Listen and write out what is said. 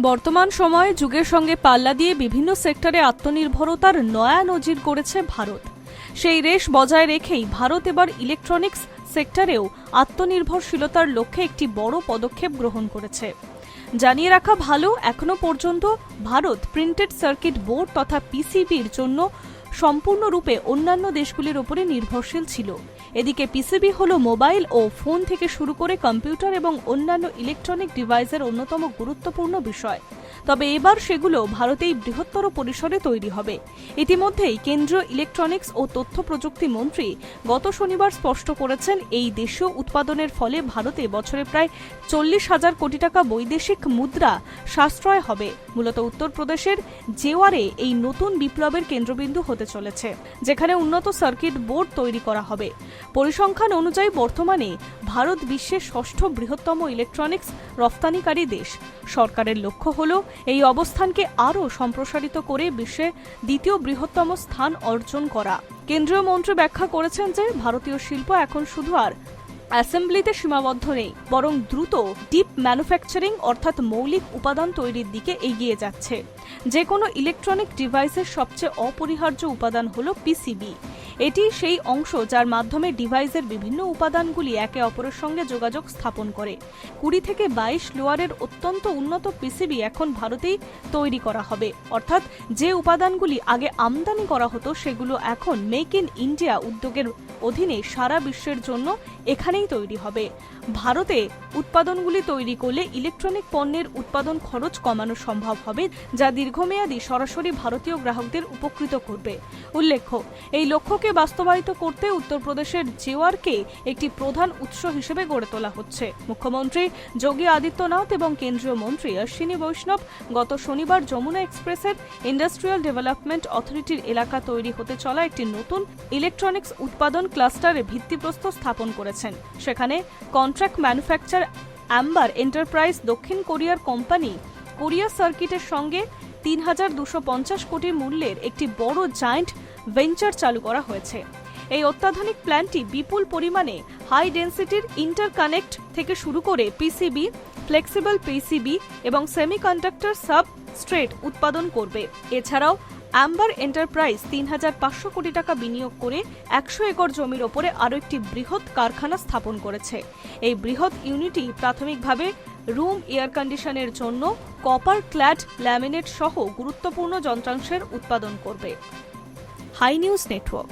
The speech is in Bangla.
বর্তমান সময়ে যুগের সঙ্গে পাল্লা দিয়ে বিভিন্ন সেক্টরে আত্মনির্ভরতার নয়া নজির গড়েছে ভারত। সেই রেশ বজায় রেখেই ভারত এবার ইলেকট্রনিক্স সেক্টরেও আত্মনির্ভরশীলতার লক্ষ্যে একটি বড় পদক্ষেপ গ্রহণ করেছে। জানিয়ে রাখা ভালো, এখনো পর্যন্ত ভারত প্রিন্টেড সার্কিট বোর্ড তথা পিসিবির জন্য সম্পূর্ণরূপে অন্যান্য দেশগুলির উপরে নির্ভরশীল ছিল। এদিকে পিসিবি হল মোবাইল ও ফোন থেকে শুরু করে কম্পিউটার এবং অন্যান্য ইলেকট্রনিক ডিভাইসের অন্যতম গুরুত্বপূর্ণ বিষয়। তবে এবার সেগুলো ভারতেই বৃহত্তর পরিসরে তৈরি হবে। ইতিমধ্যেই কেন্দ্রীয় ইলেকট্রনিক্স ও তথ্য প্রযুক্তি মন্ত্রী গত শনিবার স্পষ্ট করেছেন, এই দেশীয় উৎপাদনের ফলে ভারতে বছরে প্রায় 40,000 কোটি টাকা বৈদেশিক মুদ্রা সাশ্রয় হবে। মূলত উত্তরপ্রদেশের জেওয়ারে এই নতুন বিপ্লবের কেন্দ্রবিন্দু হতে চলেছে, যেখানে উন্নত সার্কিট বোর্ড তৈরি করা হবে। পরিসংখ্যান অনুযায়ী বর্তমানে ভারত বিশ্বের ষষ্ঠ বৃহত্তম ইলেকট্রনিক্স রফতানিকারী দেশ। সরকারের লক্ষ্য হল এই অবস্থানকে আরও সম্প্রসারিত করে বিশ্বে দ্বিতীয় বৃহত্তম স্থান অর্জন করা। কেন্দ্রীয় মন্ত্রী ব্যাখ্যা করেছেন যে ভারতীয় শিল্প এখন শুধু আর অ্যাসেম্বলিতে সীমাবদ্ধ নেই, বরং দ্রুত ডিপ ম্যানুফ্যাকচারিং অর্থাৎ মৌলিক উপাদান তৈরির দিকে এগিয়ে যাচ্ছে। যে কোনো ইলেকট্রনিক ডিভাইসের সবচেয়ে অপরিহার্য উপাদান হল পিসিবি। এটি সেই অংশ যার মাধ্যমে ডিভাইসের বিভিন্ন উপাদানগুলি একে অপরের সঙ্গে যোগাযোগ স্থাপন করে। 20 থেকে 22 লোয়ারের অত্যন্ত উন্নত পিসিবি এখন ভারতেই তৈরি করা হবে, অর্থাৎ যে উপাদানগুলি আগে আমদানি করা হতো সেগুলো এখন মেক ইন ইন্ডিয়া উদ্যোগের অধীনে সারা বিশ্বের জন্য এখানেই তৈরি হবে। ভারতে উৎপাদনগুলি তৈরি করলে ইলেকট্রনিক পণ্যের উৎপাদন খরচ কমানো সম্ভব হবে, যা দীর্ঘমেয়াদী সরাসরি ভারতীয় গ্রাহকদের উপকৃত করবে। উল্লেখ্য, এই লক্ষ্যকে বাস্তবায়িত করতে উত্তরপ্রদেশের জেওয়ারকে একটি প্রধান উৎস হিসেবে গড়ে তোলা হচ্ছে। মুখ্যমন্ত্রী যোগী আদিত্যনাথ এবং কেন্দ্রীয় মন্ত্রী অশ্বিনী বৈষ্ণব গত শনিবার যমুনা এক্সপ্রেসের ইন্ডাস্ট্রিয়াল ডেভেলপমেন্ট অথরিটির এলাকা তৈরি হতে চলা একটি নতুন ইলেকট্রনিক্স উৎপাদন ক্লাস্টারে ভিত্তিপ্রস্তর স্থাপন করেছেন। সেখানে কন্ট্রাক্ট ম্যানুফ্যাকচার অ্যাম্বার এন্টারপ্রাইজ দক্ষিণ কোরিয়ার কোম্পানি কোরিয়া সার্কিটের সঙ্গে 3,250 কোটি মূল্যের একটি বড় জায়ান্ট ভেঞ্চার চালু করা হয়েছে। এই অত্যাধুনিক প্ল্যান্টটি বিপুল পরিমাণে হাই ডেন্সিটির ইন্টারকানেক্ট থেকে শুরু করে পিসিবি, ফ্লেক্সিবল পিসিবি এবং সেমিকন্ডাক্টর সাবস্ট্রেট উৎপাদন করবে। এছাড়াও অ্যাম্বার এন্টারপ্রাইজ 3,500 কোটি টাকা বিনিয়োগ করে 100 একর জমির ওপরে আরও একটি বৃহৎ কারখানা স্থাপন করেছে। এই বৃহৎ ইউনিটটি প্রাথমিকভাবে রুম এয়ার কন্ডিশনের জন্য কপার ক্ল্যাড ল্যামিনেট সহ গুরুত্বপূর্ণ যন্ত্রাংশের উৎপাদন করবে। High news network.